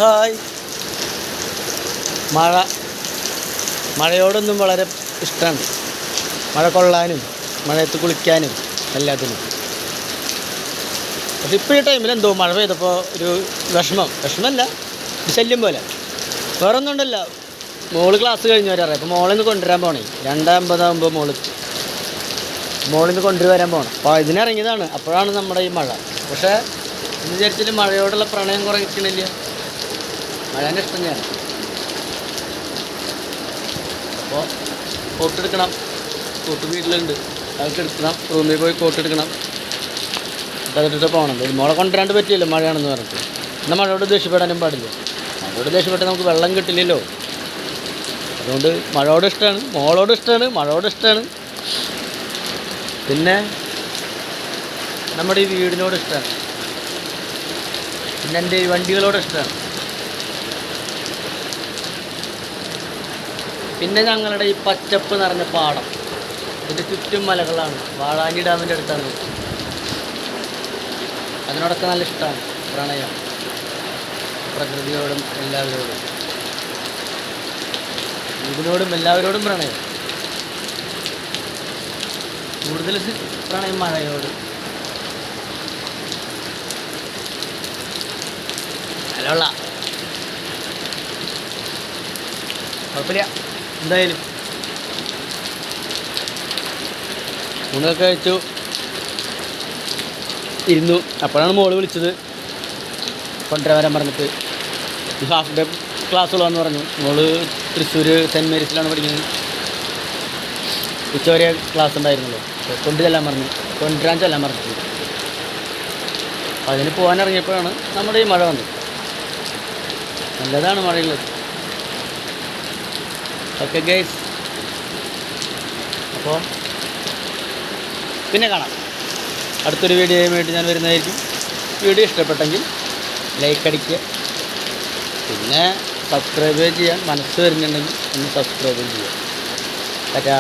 Hi. മഴയോടൊന്നും വളരെ ഇഷ്ടമാണ്. മഴ കൊള്ളാനും മഴയത്ത് കുളിക്കാനും എല്ലാത്തിനും. പക്ഷെ ഇപ്പോൾ ഈ ടൈമിൽ എന്തോ മഴ പെയ്തപ്പോൾ ഒരു വിഷമല്ല, ഒരു ശല്യം പോലെ. വേറെ ഒന്നും ഉണ്ടല്ലോ. മോള് ക്ലാസ് കഴിഞ്ഞ് വരാറ്. അപ്പോൾ മോളിന്ന് കൊണ്ടുവരാൻ പോണേ. 2:50 മോളിന്ന് കൊണ്ടുവരാൻ പോകണം. അപ്പോൾ ഇതിനിറങ്ങിയതാണ്. അപ്പോഴാണ് നമ്മുടെ ഈ മഴ. പക്ഷേ എന്ന് വിചാരിച്ചിട്ട് മഴയോടുള്ള പ്രണയം കുറയ്ക്കണില്ല. മഴേൻ്റെ ഇഷ്ടം ഞാൻ. അപ്പോൾ കോട്ടെടുക്കണം. കോട്ട് വീട്ടിലുണ്ട്, അതൊക്കെ എടുക്കണം. റൂമിൽ പോയി കോട്ടെടുക്കണം. അതിട്ടിട്ട് പോകണം. മോളെ കൊണ്ടുവരാണ്ട് പറ്റിയല്ലോ മഴയാണെന്ന് പറഞ്ഞിട്ട്. എന്നാൽ മഴയോട് ദേഷ്യപ്പെടാനും പാടില്ല. മഴയോട് ദേഷ്യപ്പെട്ടാൽ നമുക്ക് വെള്ളം കിട്ടില്ലല്ലോ. അതുകൊണ്ട് മഴയോട് ഇഷ്ടമാണ്, മോളോട് ഇഷ്ടമാണ്, മഴയോട് ഇഷ്ടമാണ്. പിന്നെ നമ്മുടെ ഈ വീടിനോട് ഇഷ്ടമാണ്. പിന്നെ എൻ്റെ ഈ വണ്ടികളോട് ഇഷ്ടമാണ്. പിന്നെ ഞങ്ങളുടെ ഈ പച്ചപ്പ് നിറഞ്ഞ പാടം, ഇതിൻ്റെ ചുറ്റും മലകളാണ്. വാഴാനി ഡാമിൻ്റെ അടുത്താണ്. അതിനോടൊക്കെ നല്ല ഇഷ്ടമാണ്. പ്രണയം പ്രകൃതിയോടും എല്ലാവരോടും, ഇതിനോടും എല്ലാവരോടും പ്രണയം. കൂടുതൽ പ്രണയം മഴയോട്. അല്ല കുഴപ്പമില്ല. എന്തായാലും ഊണൊക്കെ കഴിച്ചു ഇരുന്നു. അപ്പോഴാണ് മോള് വിളിച്ചത് കൊണ്ടുവരാൻ വരാൻ പറഞ്ഞിട്ട്. ഹാഫ് ഡേ ക്ലാസ്സുള്ളതെന്ന് പറഞ്ഞു. മോള് തൃശ്ശൂർ സെൻറ്റ് മേരീസിലാണ് പഠിക്കുന്നത്. ഉച്ചവരെ ക്ലാസ് ഉണ്ടായിരുന്നുള്ളൂ. കൊണ്ടുവരാൻ പറഞ്ഞു, കൊണ്ടുവരാൻ ചെല്ലാൻ പറഞ്ഞു. അതിന് പോകാനിറങ്ങിയപ്പോഴാണ് നമ്മുടെ ഈ മഴ വന്നത്. നല്ലതാണ് മഴയുള്ളത്. ഓക്കെ ഗൈസ്, അപ്പോൾ പിന്നെ കാണാം. അടുത്തൊരു വീഡിയോയുമായിട്ട് ഞാൻ വരുന്നതായിരിക്കും. വീഡിയോ ഇഷ്ടപ്പെട്ടെങ്കിൽ ലൈക്ക് അടിക്കുക. പിന്നെ സബ്സ്ക്രൈബ് ചെയ്യാൻ മനസ്സ് വരുന്നുണ്ടെങ്കിൽ ഒന്ന് സബ്സ്ക്രൈബ് ചെയ്യുക. ടാറ്റാ.